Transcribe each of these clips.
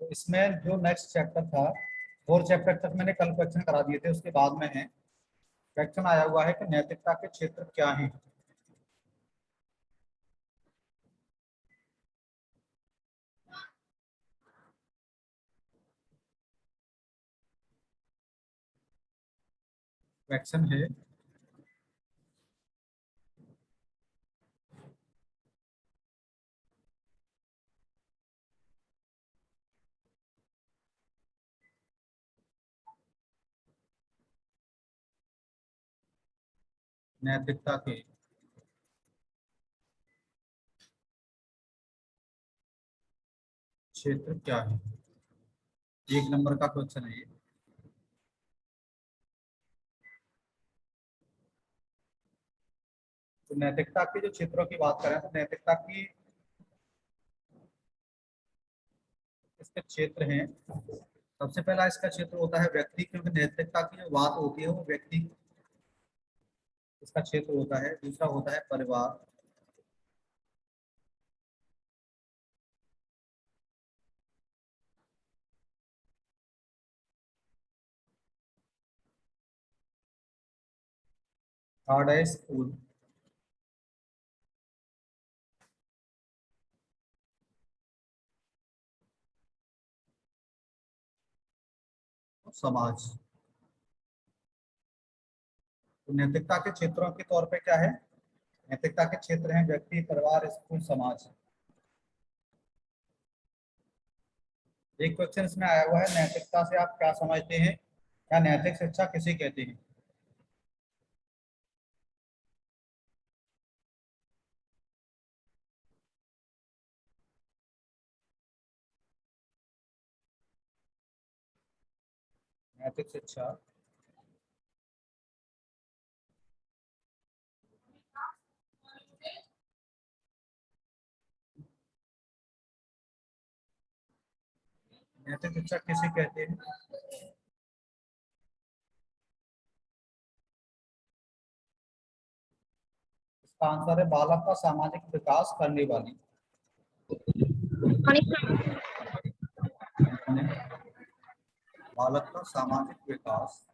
तो इसमें जो नेक्स्ट चैप्टर था, 4 चैप्टर तक मैंने कल क्वेश्चन करा दिए थे, उसके बाद में है क्वेश्चन आया हुआ है कि नैतिकता के क्षेत्र क्या हैं। क्वेश्चन है नैतिकता के क्षेत्र क्या है। 1 नंबर का क्वेश्चन है ये। तो नैतिकता के जो क्षेत्रों की बात करें तो नैतिकता की इसके क्षेत्र हैं। सबसे पहला इसका क्षेत्र होता है व्यक्ति, क्योंकि नैतिकता की जो बात होती है वो व्यक्ति इसका क्षेत्र होता है। दूसरा होता है परिवार, थर्ड है स्कूल, और समाज। तो नैतिकता के क्षेत्रों के तौर पे क्या है, नैतिकता के क्षेत्र हैं व्यक्ति, परिवार, स्कूल, समाज। एक क्वेश्चन इसमें आया हुआ है, नैतिकता से आप क्या समझते हैं, या नैतिक शिक्षा किसे कहते हैं। नैतिक शिक्षा नैतिक शिक्षा किसे कहते हैं। इसका आंसर है बालक का सामाजिक विकास करने वाली। बालक का सामाजिक विकास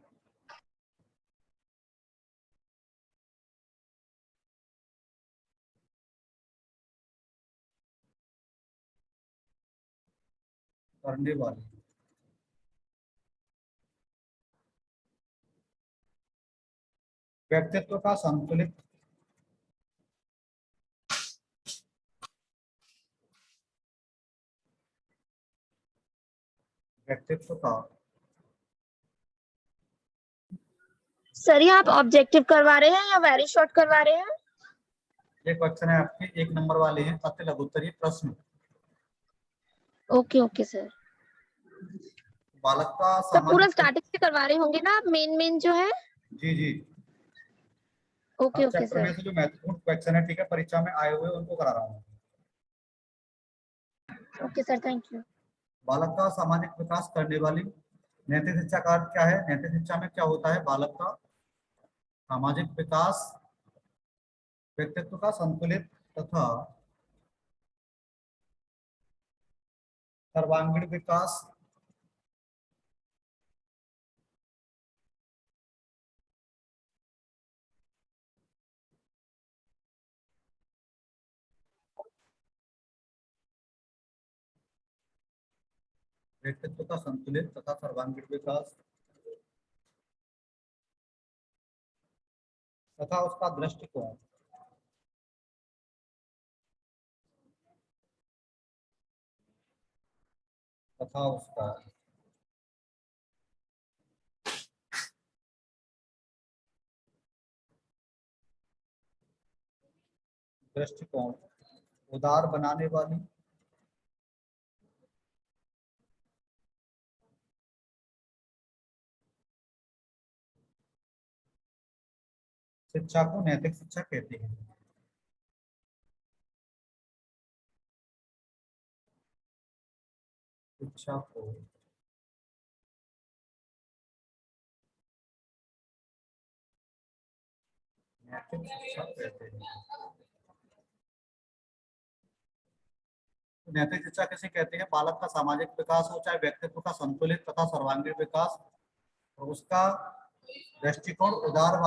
करने वाली। व्यक्तित्व का संतुलित व्यक्तित्व का सर ये आप ऑब्जेक्टिव करवा रहे हैं या वेरी शॉर्ट करवा रहे हैं? ये क्वेश्चन है आपके 1 नंबर वाले हैं, अति लघुत्तरीय प्रश्न। Okay okay sir. बालक का तो पूरा सामाजिक, स्टार्टिंग से करवा रहे होंगे ना आप, मेन जो है? जी जी, ओके हर ओके चैप्टर में सर। से जो महत्वपूर्ण क्वेश्चन है, ठीक है, परीक्षा में आए हुए उनको करा रहा हूँ। Okay sir, thank you. बालक का सामाजिक विकास करने वाली। नैतिक शिक्षा का अर्थ क्या है, नैतिक शिक्षा में क्या होता है, बालक का सामाजिक विकास, व्यक्तित्व का संतुलित तथा सर्वांगीण विकास, व्यक्तित्व का संतुलित तथा सर्वांगीण विकास तथा उसका दृष्टिकोण, तथा उसका दृष्टिकोण उदार बनाने वाली, शिक्षा को नैतिक शिक्षा कहते हैं। शिक्षा को नैतिक शिक्षा कहते हैं। तो नैतिक शिक्षा किसे कहते हैं? बालक का सामाजिक विकास हो, चाहे व्यक्तित्व का संतुलित तथा सर्वांगीण विकास, और उसका दृष्टिकोण उदार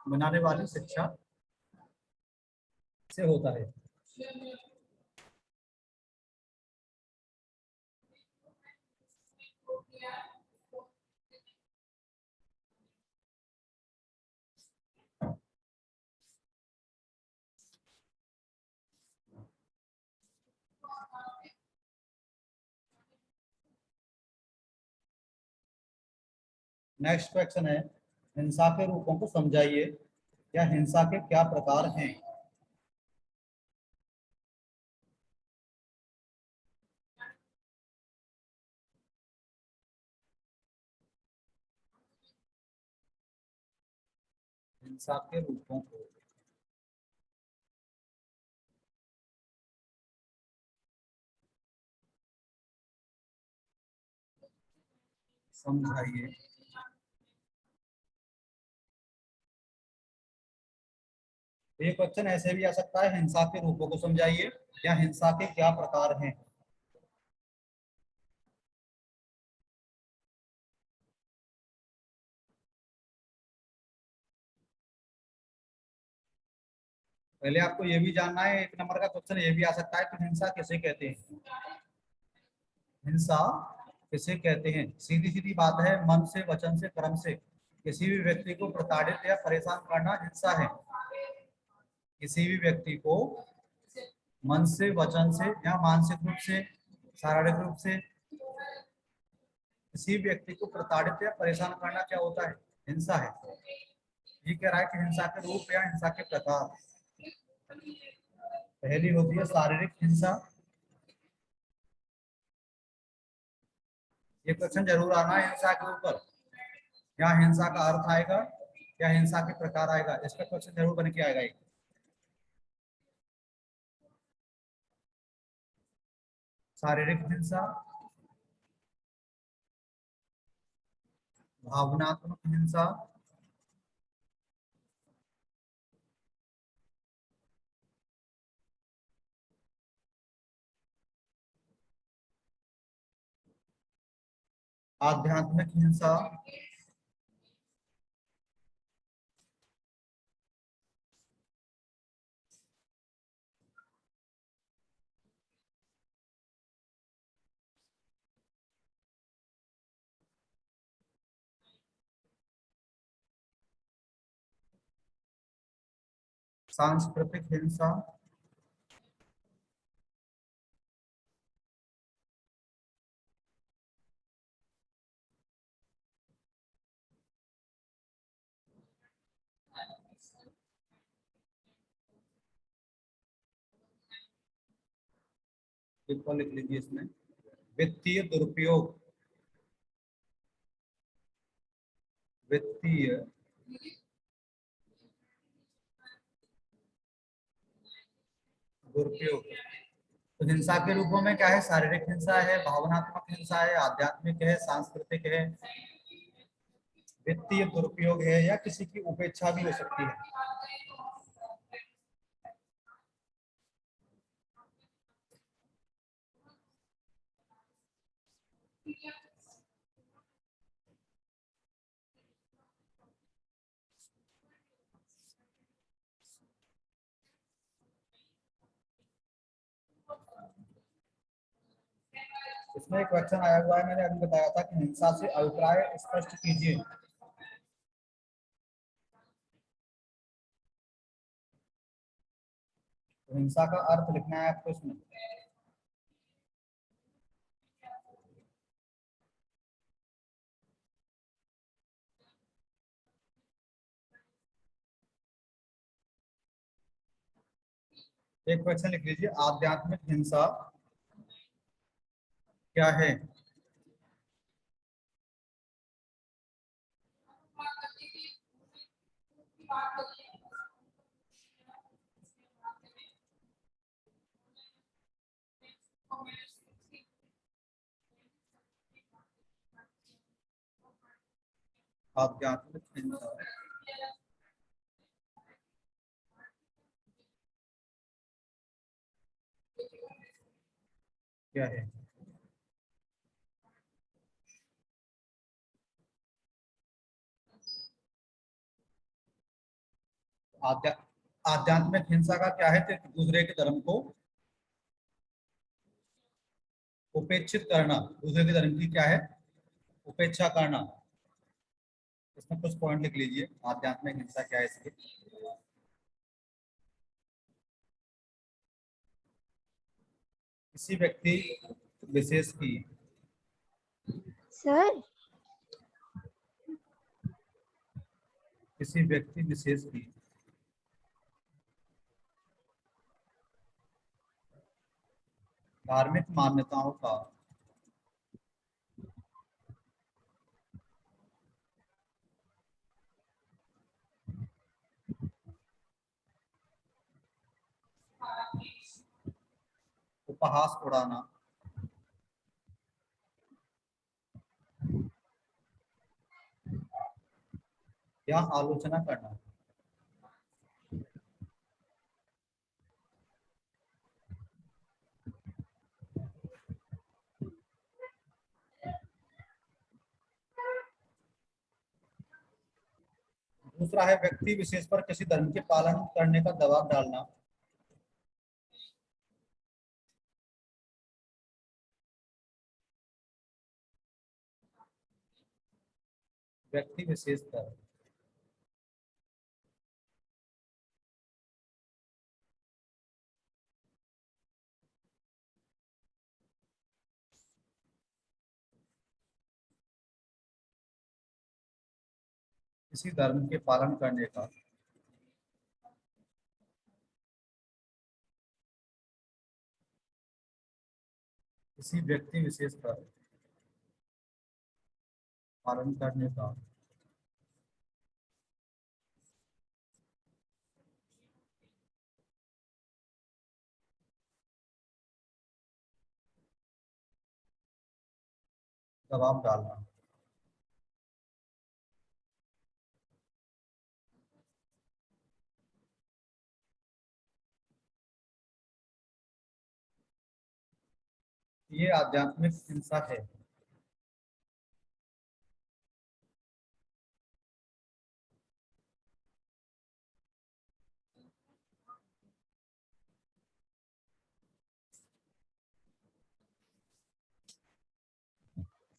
बनाने वाली शिक्षा से होता है। नेक्स्ट क्वेश्चन है, हिंसा के रूपों को समझाइए, या हिंसा के क्या प्रकार हैं? हिंसा के रूपों को समझाइए। ये क्वेश्चन ऐसे भी आ सकता है, हिंसा के रूपों को समझाइए या हिंसा के क्या प्रकार हैं। पहले आपको ये भी जानना है, 1 नंबर का क्वेश्चन ये भी आ सकता है कि हिंसा किसे कहते हैं? हिंसा किसे कहते हैं? सीधी सीधी बात है, मन से, वचन से, कर्म से किसी भी व्यक्ति को प्रताड़ित या परेशान करना हिंसा है। किसी भी व्यक्ति को मन से, वचन से या मानसिक रूप से, शारीरिक रूप से किसी व्यक्ति को प्रताड़ित या परेशान करना क्या होता है? हिंसा है। ये कह रहा है कि हिंसा के रूप या हिंसा के प्रकार। पहली होती है शारीरिक हिंसा। ये क्वेश्चन जरूर आना है हिंसा के ऊपर, या हिंसा का अर्थ आएगा या हिंसा के प्रकार आएगा, इसका क्वेश्चन जरूर बन के आएगा। शारीरिक हिंसा, भावनात्मक हिंसा, आध्यात्मिक हिंसा, सांस्कृतिक हिंसा, लिख लीजिए इसमें, वित्तीय दुरुपयोग, वित्तीय दुरुपयोग। तो हिंसा के रूपों में क्या है? शारीरिक हिंसा है, भावनात्मक हिंसा है, आध्यात्मिक है, सांस्कृतिक है, वित्तीय दुरुपयोग है, या किसी की उपेक्षा भी हो सकती है। इसमें एक क्वेश्चन आया हुआ है, मैंने अभी बताया था कि हिंसा से अभिप्राय स्पष्ट कीजिए। तो हिंसा का अर्थ लिखना है आपको इसमें। एक क्वेश्चन लिख लीजिए, आध्यात्मिक हिंसा क्या है? आध्यात्मिक हिंसा क्या है? आध्या आध्यात्मिक हिंसा का क्या है? तो दूसरे के धर्म को उपेक्षित करना। दूसरे के धर्म की क्या है? उपेक्षा करना। इसमें कुछ पॉइंट लिख लीजिए, आध्यात्मिक हिंसा क्या है इसके। किसी व्यक्ति विशेष की सर किसी व्यक्ति विशेष की धार्मिक मान्यताओं का उपहास उड़ाना या आलोचना करना। दूसरा है व्यक्ति विशेष पर किसी धर्म के पालन करने का दबाव डालना। व्यक्ति विशेष पर किसी धर्म के पालन करने का किसी व्यक्ति विशेष पर पालन करने का दबाव डालना। ये आध्यात्मिक हिंसा है।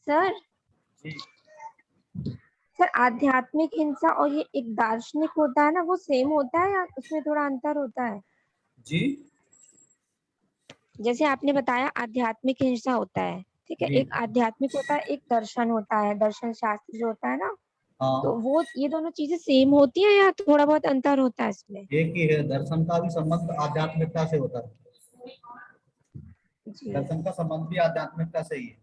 सर जी सर आध्यात्मिक हिंसा और ये एक दार्शनिक होता है ना, वो सेम होता है या उसमें थोड़ा अंतर होता है? जी जैसे आपने बताया आध्यात्मिक हिंसा होता है, ठीक है, जी एक आध्यात्मिक होता है, एक दर्शन होता है, दर्शन शास्त्र जो होता है ना, तो हाँ, वो ये दोनों चीजें सेम होती है या थोड़ा बहुत अंतर होता है इसमें? एक ही है। दर्शन का भी संबंध आध्यात्मिकता से होता है। जी दर्शन का संबंध भी आध्यात्मिकता से ही है।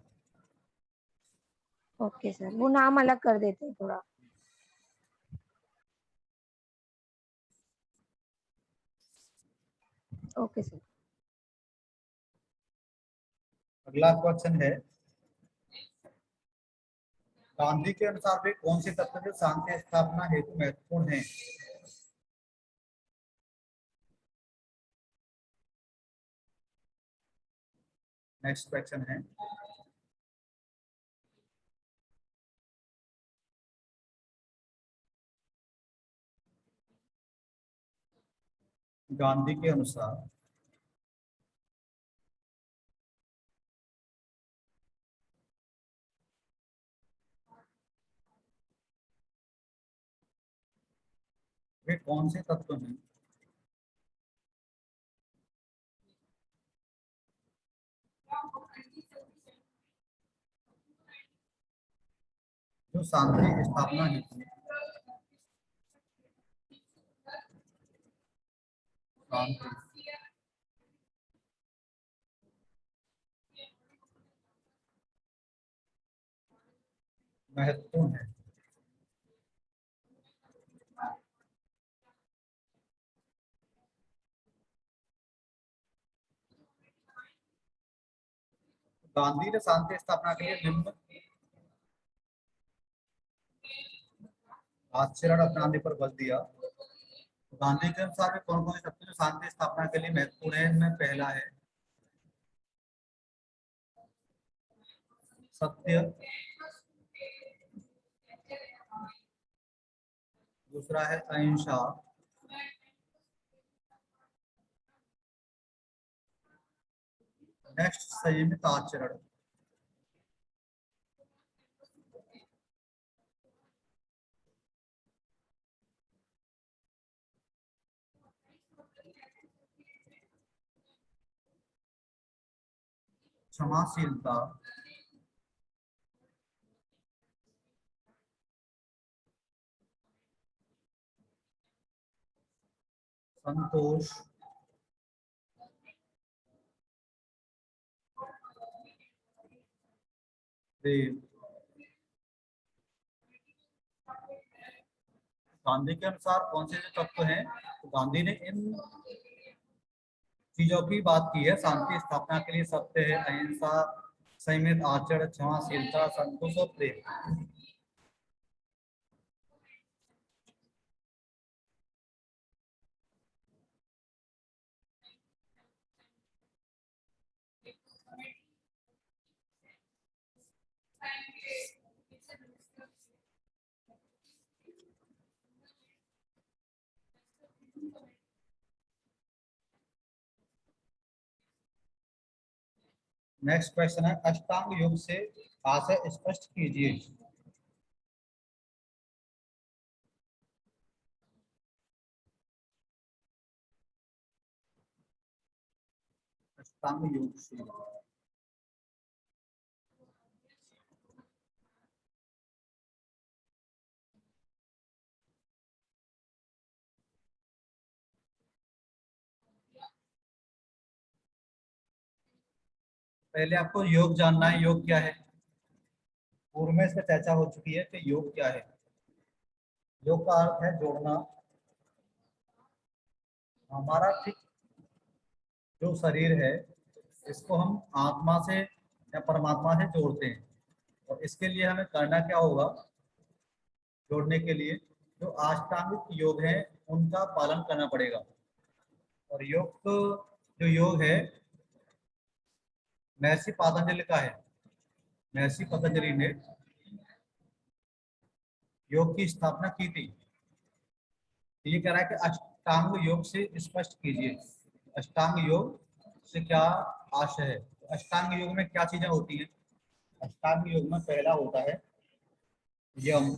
ओके सर, वो नाम अलग कर देते हैं थोड़ा। Okay sir. अगला क्वेश्चन है, गांधी के अनुसार वे कौन से तत्व जो शांति स्थापना हेतु महत्वपूर्ण हैं? नेक्स्ट क्वेश्चन है, गांधी के अनुसार वे कौन से तत्व हैं जो शांति स्थापना हेतु शांति महत्वपूर्ण है? गांधी ने शांति स्थापना के लिए निम्न आचरण अपनाने पर बल दिया। तो गांधी के अनुसार वे कौन कौन से तत्व जो शांति स्थापना के लिए महत्वपूर्ण है? इनमें पहला है सत्य, दूसरा है अहिंसा, नेक्स्ट संयमित आचरण। क्षमाशीलता, संतोष, प्रेम। गांधी के अनुसार कौन से जो तत्व हैं, तो गांधी ने इन चीजों की बात की है। शांति स्थापना के लिए सत्य है, अहिंसा, संयमित आचरण, क्षमाशीलता, संतोष और प्रेम। नेक्स्ट क्वेश्चन है, अष्टांग योग से आशय स्पष्ट कीजिए। अष्टांग योग से पहले आपको योग जानना है। योग क्या है? पूर्व में इस पर चर्चा हो चुकी है कि योग क्या है। योग का अर्थ है जोड़ना। हमारा ठीक जो शरीर है, इसको हम आत्मा से या परमात्मा से जोड़ते हैं, और इसके लिए हमें करना क्या होगा? जोड़ने के लिए जो अष्टांगिक योग है उनका पालन करना पड़ेगा। और जो योग है महर्षि पतंजलि का है। महर्षि पतंजलि ने योग की स्थापना की थी। ये कह रहा है कि अष्टांग योग से स्पष्ट कीजिए, अष्टांग योग से क्या आशय है। तो अष्टांग योग में क्या चीजें होती हैं? अष्टांग योग में पहला होता है यम,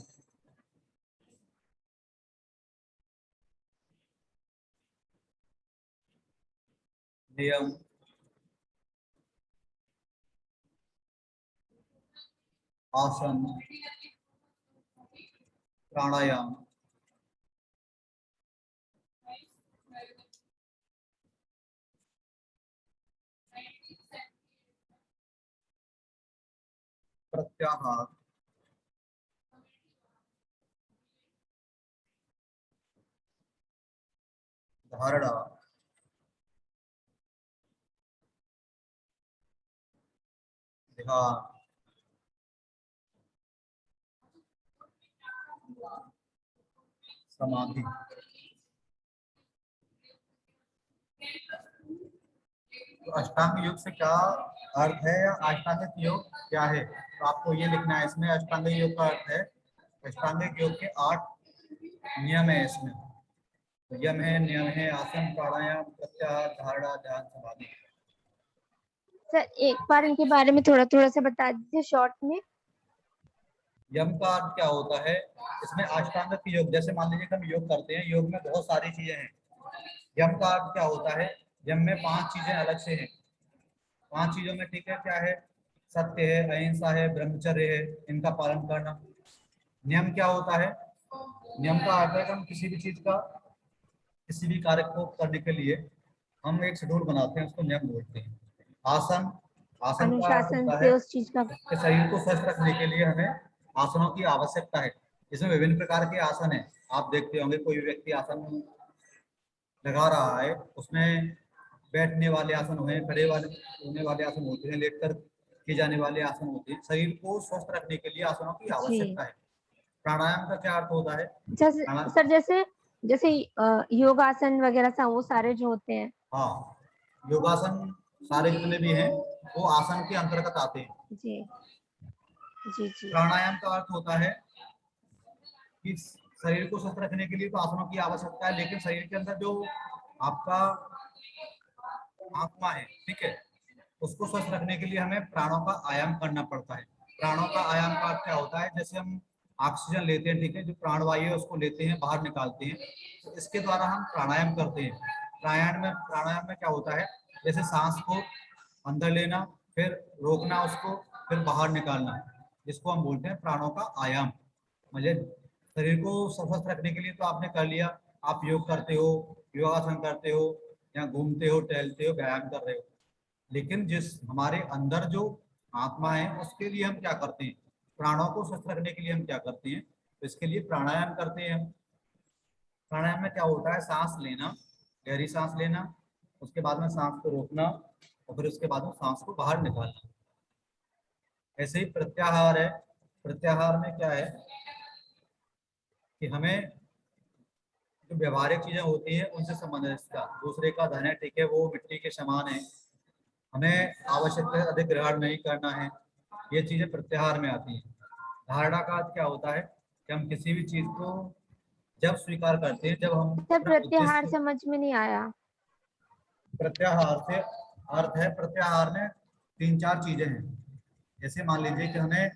नियम, आसन, प्राणायाम, प्रत्याहार, धारणा, ध्यान, समाधि। तो अष्टांग योग से क्या अर्थ है, या अष्टांगिक योग क्या है? तो आपको ये लिखना है इसमें। अष्टांगिक योग का अर्थ है, अष्टांगिक योग के 8 नियम है इसमें। तो यम है, नियम है, आसन, प्राणायाम, प्रत्याहार, धारणा, ध्यान, समाधि। सर एक बार इनके बारे में थोड़ा थोड़ा सा बता दीजिए शॉर्ट में। यम का अर्थ क्या होता है? इसमें अष्टांगिक योग, जैसे मान लीजिए कि हम योग करते हैं, योग में बहुत सारी चीजें हैं। यम का अर्थ क्या होता है? यम में 5 चीजें अलग से हैं। 5 चीजों में, ठीक है, क्या है? सत्य है, अहिंसा है, ब्रह्मचर्य है, इनका पालन करना। नियम क्या होता है? नियम का अर्थ है कि हम किसी भी चीज का, किसी भी कार्य को करने के लिए हम एक शेड्यूल बनाते हैं, उसको नियम बोलते हैं। आसन, आसन का अर्थ अनुशासन होता से है उस चीज का। कि शरीर को स्वस्थ रखने के लिए हमें आसनों की आवश्यकता है। इसमें विभिन्न प्रकार के आसन हैं। आप देखते होंगे कोई व्यक्ति आसन लगा रहा है, उसमें बैठने वाले आसन हुए, खड़े वाले होने वाले आसन होते हैं, लेटकर किए जाने वाले आसन होते हैं। शरीर को स्वस्थ रखने के लिए आसनों की जी। आवश्यकता है। प्राणायाम का क्या अर्थ होता है? जैसे सर जैसे जैसे योगासन वगैरह सा वो सारे जो होते हैं। हाँ, योगासन सारे जितने भी हैं वो आसन के अंतर्गत आते हैं। जी। जी जी। प्राणायाम का अर्थ होता है कि शरीर को स्वस्थ रखने के लिए तो आसनों की आवश्यकता है, लेकिन शरीर के अंदर जो आपका आत्मा है, ठीक है, उसको स्वस्थ रखने के लिए हमें प्राणों का आयाम करना पड़ता है। प्राणों का आयाम का अर्थ क्या होता है, जैसे हम ऑक्सीजन लेते हैं, ठीक है, जो प्राणवायु है उसको लेते हैं, बाहर निकालते हैं, तो इसके द्वारा हम प्राणायाम करते हैं। प्राणायाम में क्या होता है, जैसे सांस को अंदर लेना, फिर रोकना उसको, फिर बाहर निकालना, जिसको हम बोलते हैं प्राणों का आयाम। मतलब शरीर को स्वस्थ रखने के लिए तो आपने कर लिया, आप योग करते हो, योगासन करते हो, या घूमते हो, टहलते हो, व्यायाम कर रहे हो, लेकिन जिस हमारे अंदर जो आत्मा है उसके लिए हम क्या करते हैं, प्राणों को स्वस्थ रखने के लिए हम क्या करते हैं, तो इसके लिए प्राणायाम करते हैं। प्राणायाम में क्या होता है, सांस लेना, गहरी सांस लेना, उसके बाद में सांस को रोकना, और फिर उसके बाद में सांस को बाहर निकालना। ऐसे ही प्रत्याहार है। प्रत्याहार में क्या है कि हमें जो व्यवहारिक चीजें होती हैं उनसे संबंधित का, दूसरे का धन है, ठीक है, वो मिट्टी के समान है, हमें आवश्यकता से अधिक ग्रहण नहीं करना है, ये चीजें प्रत्याहार में आती हैं। धारणा का अर्थ क्या होता है कि हम किसी भी चीज को जब स्वीकार करते हैं, जब हम सर अपना प्रत्याहार उद्देश्य। समझ में नहीं आया। प्रत्याहार से अर्थ है, प्रत्याहार में तीन चार चीजें हैं। जैसे मान लीजिए कि हमें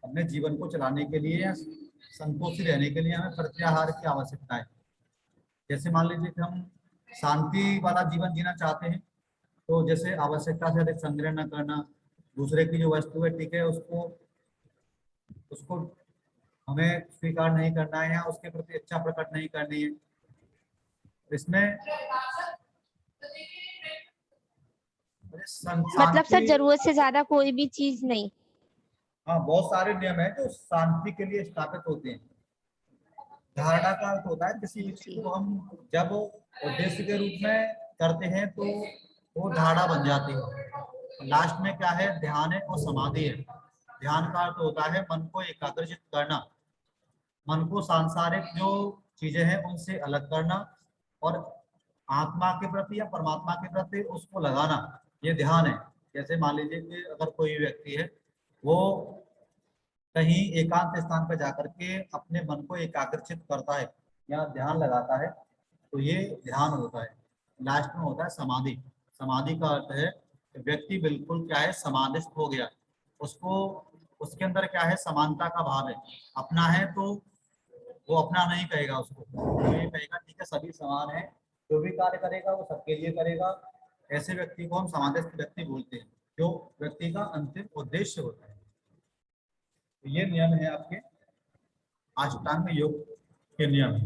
अपने जीवन को चलाने के लिए या संतोषी रहने के लिए हमें प्रत्याहार की आवश्यकता है। जैसे मान लीजिए कि हम शांति वाला जीवन जीना चाहते हैं, तो जैसे आवश्यकता से अधिक संग्रह न करना, दूसरे की जो वस्तु है, ठीक है, उसको उसको हमें स्वीकार नहीं करना है, या उसके प्रति इच्छा प्रकट नहीं करनी है। इसमें मतलब शांति। सर जरूरत से ज्यादा कोई भी चीज नहीं। हाँ, बहुत सारे नियम है जो शांति के लिए स्थापित होते हैं। धारणा का अर्थ होता है किसी भी जी चीज जी। को हम जब उद्देश्य के रूप में करते हैं तो वो धारणा बन जाती है। लास्ट में क्या है, ध्यान है और समाधि है। ध्यान का अर्थ होता है मन को एकाग्रचित करना, मन को सांसारिक जो चीजें हैं उनसे अलग करना, और आत्मा के प्रति या परमात्मा के प्रति उसको लगाना, ये ध्यान है। जैसे मान लीजिए कि अगर कोई व्यक्ति है, वो कहीं एकांत स्थान पर जाकर के अपने मन को एकाग्रचित करता है या ध्यान लगाता है, तो ये ध्यान होता है। लास्ट में होता है समाधि। समाधि का अर्थ है कि व्यक्ति बिल्कुल क्या है, समाधिस्थ हो गया, उसको उसके अंदर क्या है, समानता का भाव है। अपना है तो वो अपना नहीं कहेगा, उसको वो ये कहेगा ठीक है सभी समान है, जो भी कार्य करेगा वो सबके लिए करेगा। ऐसे व्यक्ति को हम समाधिस्थ व्यक्ति बोलते हैं, जो व्यक्ति का अंतिम उद्देश्य होता है। तो ये नियम है आपके अष्टांग योग के नियम।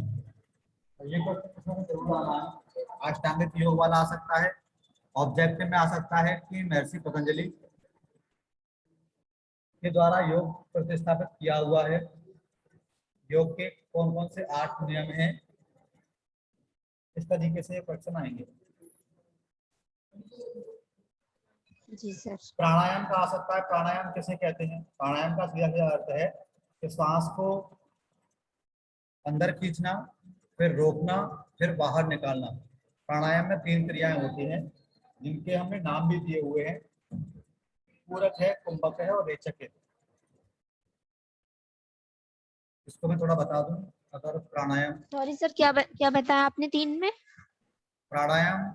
तो ये क्वेश्चन जरूर आना है। अष्टांगिक योग वाला आ सकता है, ऑब्जेक्टिव में आ सकता है कि महर्षि पतंजलि के द्वारा योग प्रतिस्थापित किया हुआ है, योग के कौन कौन से 8 नियम हैं, इस तरीके से क्वेश्चन आएंगे। जी सर। प्राणायाम का आ सकता है। प्राणायाम किसे कहते हैं, प्राणायाम का सीधा सीधा अर्थ है कि श्वास को अंदर खींचना, फिर रोकना, फिर बाहर निकालना। प्राणायाम में 3 क्रियाएं होती हैं जिनके हमने नाम भी दिए हुए हैं, पूरक है, कुंभक है और रेचक है। इसको मैं थोड़ा बता दूं। अगर प्राणायाम सॉरी सर क्या बताया आपने 3 में। प्राणायाम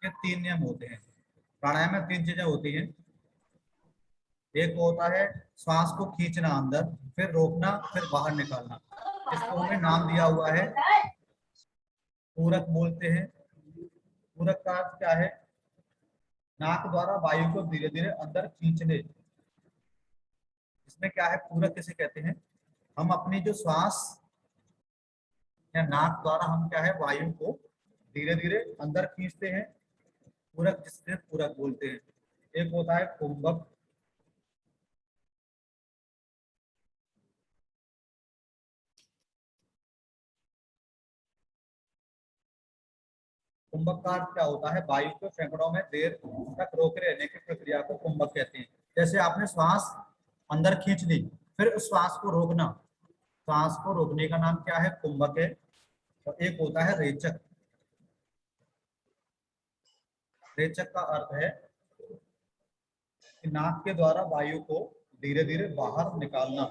के 3 नियम होते हैं। प्राणायाम में 3 चीजें होती हैं। एक होता है श्वास को खींचना अंदर, फिर रोकना, फिर बाहर निकालना। इसको हमने नाम दिया हुआ है पूरक बोलते हैं। पूरक का अर्थ क्या है, नाक द्वारा वायु को धीरे धीरे अंदर खींचने। इसमें क्या है, पूरक किसे कहते हैं, हम अपनी जो श्वास या नाक द्वारा हम क्या है वायु को धीरे धीरे अंदर खींचते हैं, पूरक जिससे पूरक बोलते हैं। एक होता है कुंभक। कुंभक का अर्थ क्या होता है, वायु को फेफड़ों में देर तक रोके रहने की प्रक्रिया को कुंभक कहते हैं। जैसे आपने श्वास अंदर खींच ली, फिर उस श्वास को रोकना, श्वास को रोकने का नाम क्या है, कुंभक है। और एक होता है रेचक। रेचक का अर्थ है कि नाक के द्वारा वायु को धीरे धीरे बाहर निकालना,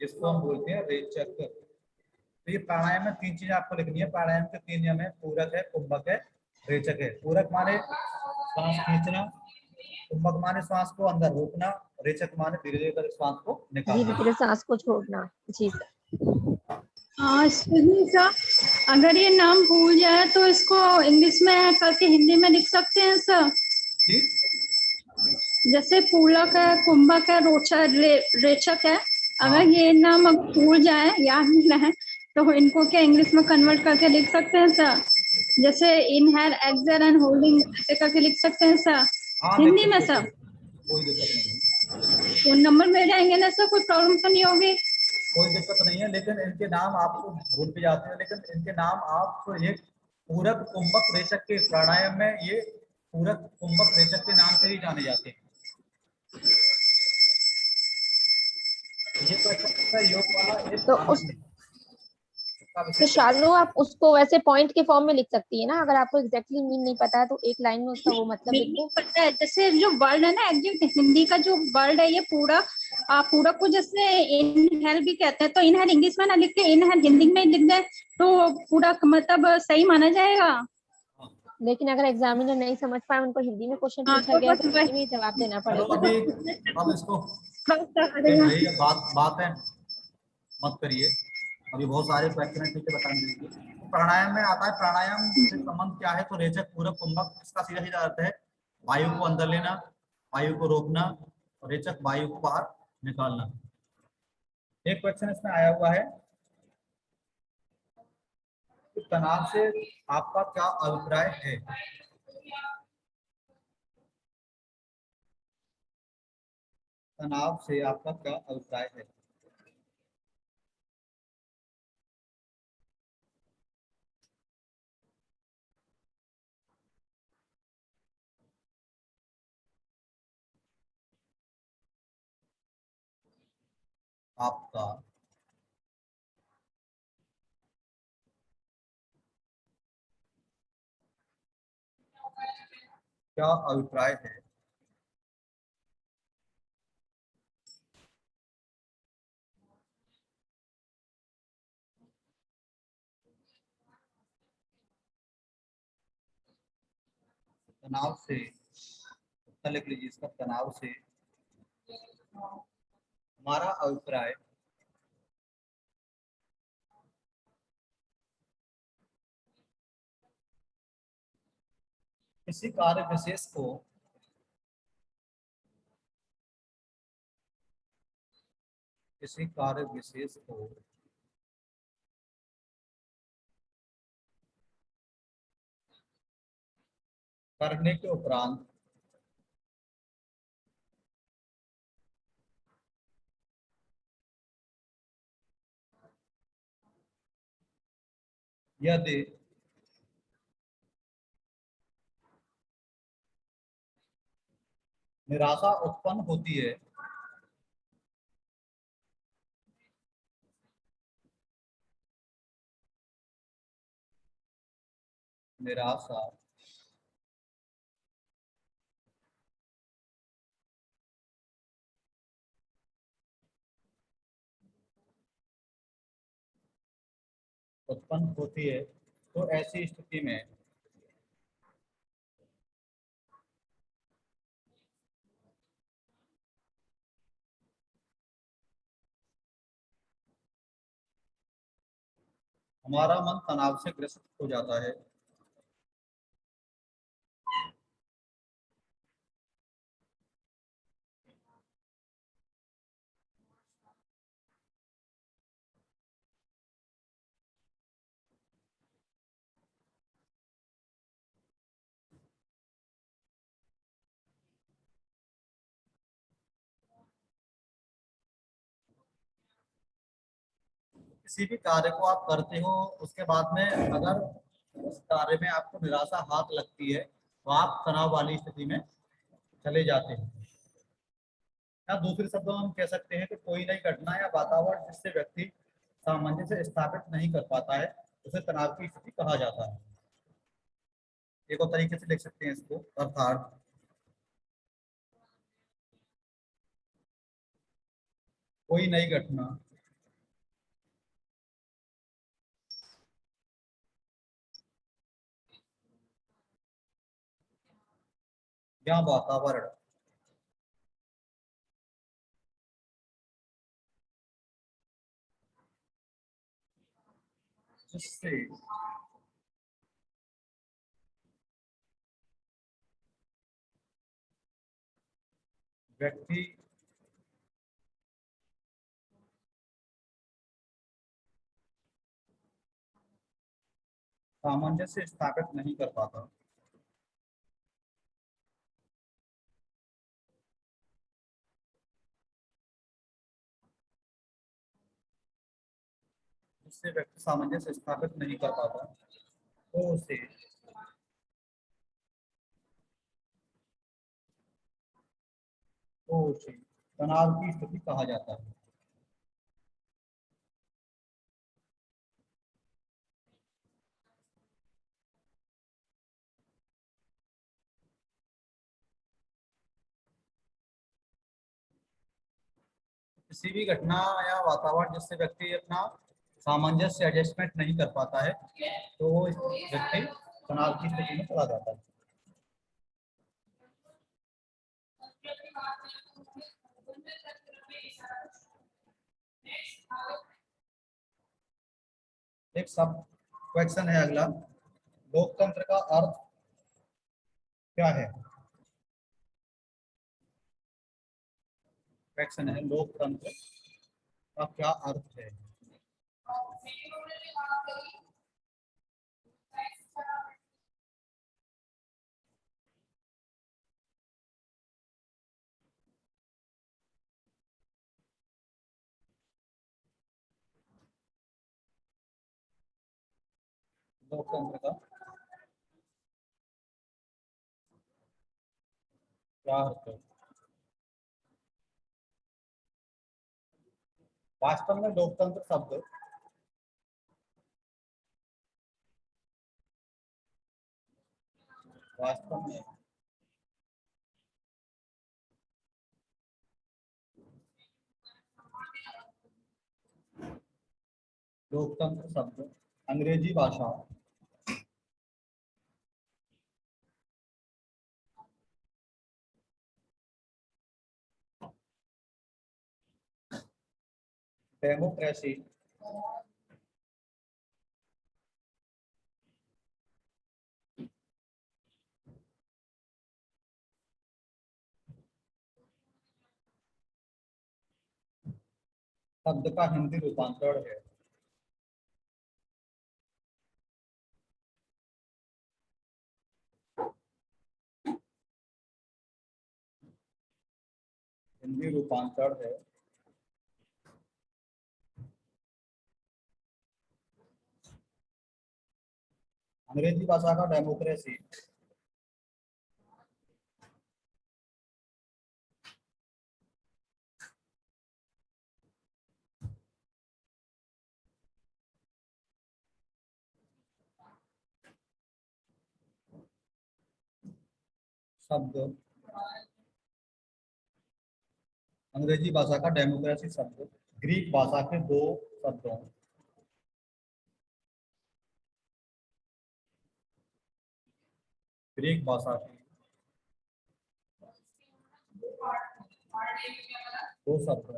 जिसको हम बोलते हैं रेचक। तो ये प्राणायाम में तीन चीजें आपको लिखनी है। प्राणायाम के तीन नियम है, पूरक है, कुंभक है, रेचक है। पूरक माने श्वास खींचना, कुंभक माने श्वास को अंदर रोकना, रेचक माने धीरे धीरे कर श्वास को धीरे निकालना। धीरे सांस को छोड़ना। जी सर। हाँ सुनिए सर, अगर ये नाम भूल जाए तो इसको इंग्लिश में करके हिंदी में लिख सकते हैं सर। जी जैसे पूरक है, कुंभक है, रोचक रेचक है, हाँ। अगर ये नाम अब भूल जाए, याद नहीं रहे, तो इनको क्या इंग्लिश में कन्वर्ट करके लिख सकते हैं सर? जैसे इनहेल, एक्सहेल एंड होल्डिंग ऐसे करके लिख सकते हैं सर हाँ हिंदी लिख में सकते हो, सर? कोई दिक्कत नहीं है। तो नंबर मिल जाएंगे ना सर, कोई प्रॉब्लम तो नहीं होगी? कोई दिक्कत नहीं है, लेकिन इनके नाम आपको भूल भी जाते हैं, लेकिन इनके नाम आप तो ये पूरक कुंभक रेचक के प्राणायाम में ये पूरक कुंभक रेचक के नाम से ही जाने जाते हैं। ये क्वेश्चन है योग वाला, एक तो आनंद उस नहीं। इसका तो विषय क्या है? शालू आप उसको वैसे पॉइंट के फॉर्म में लिख सकती है ना, अगर आपको एग्जैक्टली मीन नहीं पता है तो एक लाइन में उसका वो मतलब लिख नहीं दो। पता है, जैसे जो वर्ड है ना, एग्जैक्ट हिंदी का जो वर्ड है ये पूरा, पूरा को जैसे इनहेल भी कहते हैं, तो इनहेल इंग्लिश में ना लिख के इनहेल हिंदी में लिख दे तो पूरा मतलब सही माना जाएगा। हाँ। लेकिन अगर एग्जामिनर नहीं समझ पाए, उनको हिंदी में क्वेश्चन हाँ पूछा तो गया बस तो हिंदी में ही जवाब देना चलो पड़ेगा। अभी, अब इसको भाई बात बात है, मत करिए। अभी बहुत सारे क्वेश्चन है, ठीक है, बता दीजिए। तो प्राणायाम में आता है, प्राणायाम से संबंध क्या है? तो रेचक, पूरक, कुंभक, इसका सीधा सीधा अर्थ है वायु को अंदर लेना, वायु को रोकना, और रेचक वायु को बाहर निकालना। एक क्वेश्चन इसमें आया हुआ है कि तनाव से आपका क्या अभिप्राय है? तनाव से आपका क्या अभिप्राय है? आपका क्या अभिप्राय है? तनाव से उत्तर लिख लीजिए इसका। तनाव से हमारा अभिप्राय किसी कार्य विशेष को किसी कार्य विशेष को करने के उपरांत यदि निराशा उत्पन्न होती है, निराशा उत्पन्न होती है, तो ऐसी स्थिति में हमारा मन तनाव से ग्रसित हो जाता है। किसी भी कार्य को आप करते हो, उसके बाद में अगर उस कार्य में आपको निराशा हाथ लगती है, तो आप तनाव वाली स्थिति में चले जाते हैं। या दूसरे शब्दों में हम कह सकते हैं कि कोई नई घटना या वातावरण जिससे व्यक्ति सामंजस्य स्थापित नहीं कर पाता है, उसे तनाव की स्थिति कहा जाता है। एक और तरीके से लिख सकते हैं इसको, अर्थात कोई नई घटना, या वातावरण जिससे व्यक्ति सामंजस्य स्थापित नहीं कर पाता, जिससे व्यक्ति सामंजस्य स्थापित नहीं कर पाता, तो उसे तनाव की स्थिति कहा जाता है। किसी भी घटना या वातावरण जिससे व्यक्ति अपना सामंजस्य एडजस्टमेंट नहीं कर पाता है, तो वो व्यक्ति तनाव की स्थिति में चला जाता है। एक सब क्वेश्चन है अगला, लोकतंत्र का अर्थ क्या है? क्वेश्चन है, लोकतंत्र का क्या अर्थ है? लोकतंत्र का क्या अर्थ है? वास्तव में लोकतंत्र शब्द वास्तव में लोकतंत्र शब्द अंग्रेजी भाषा डेमोक्रेसी शब्द का हिंदी रूपांतरण है। हिंदी रूपांतरण है अंग्रेजी भाषा का डेमोक्रेसी शब्द अंग्रेजी भाषा का डेमोक्रेसी शब्द ग्रीक भाषा के दो शब्दों ग्रीक भाषा के दो शब्द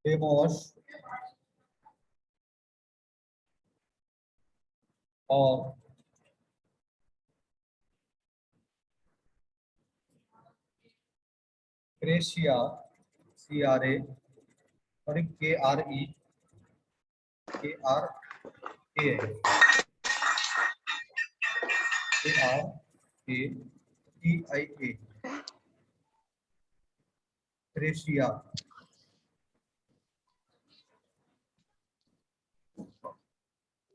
डेमोस और क्रेशिया CRA और KRE KRATIA क्रेशिया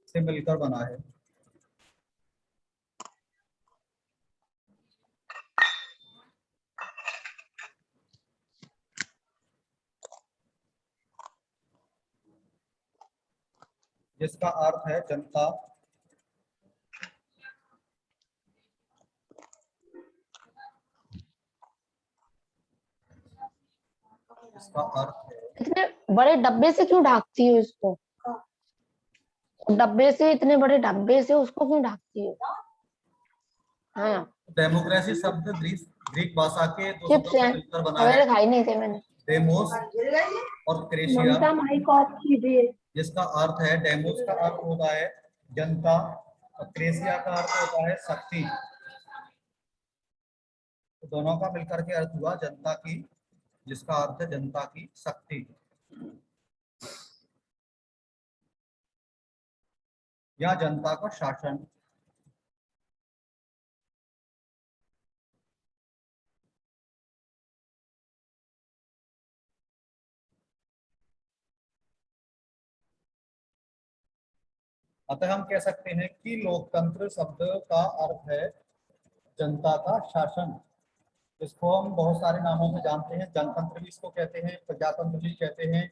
से मिलकर बना है। जिसका अर्थ है जनता इसका अर्थ है इतने बड़े डब्बे से क्यों ढाकती हो इसको? डब्बे से, इतने बड़े डब्बे से उसको क्यों ढाकती हो? हाँ, डेमोक्रेसी शब्द ग्रीक भाषा के दो चिप्स शब्दों से हैं, मिलकर बना सवेरे है, खाई नहीं थे मैंने। डेमोस और क्रेशिया, माइक ऑफ कीजिए। जिसका अर्थ है, डेमोस का अर्थ होता है जनता और क्रेशिया का अर्थ होता है शक्ति। तो दोनों का मिलकर के अर्थ हुआ जनता की, जिसका अर्थ है जनता की शक्ति या जनता का शासन। अतः हम कह सकते हैं कि लोकतंत्र शब्द का अर्थ है जनता का शासन। इसको हम बहुत सारे नामों से जानते हैं, जनतंत्र भी इसको कहते हैं, प्रजातंत्र भी कहते हैं।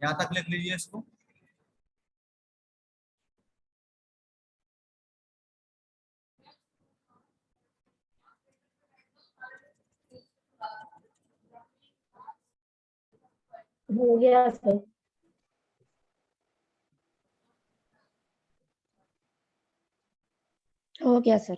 यहाँ तक लिख लीजिए इसको। हो गया सर। हो गया सर।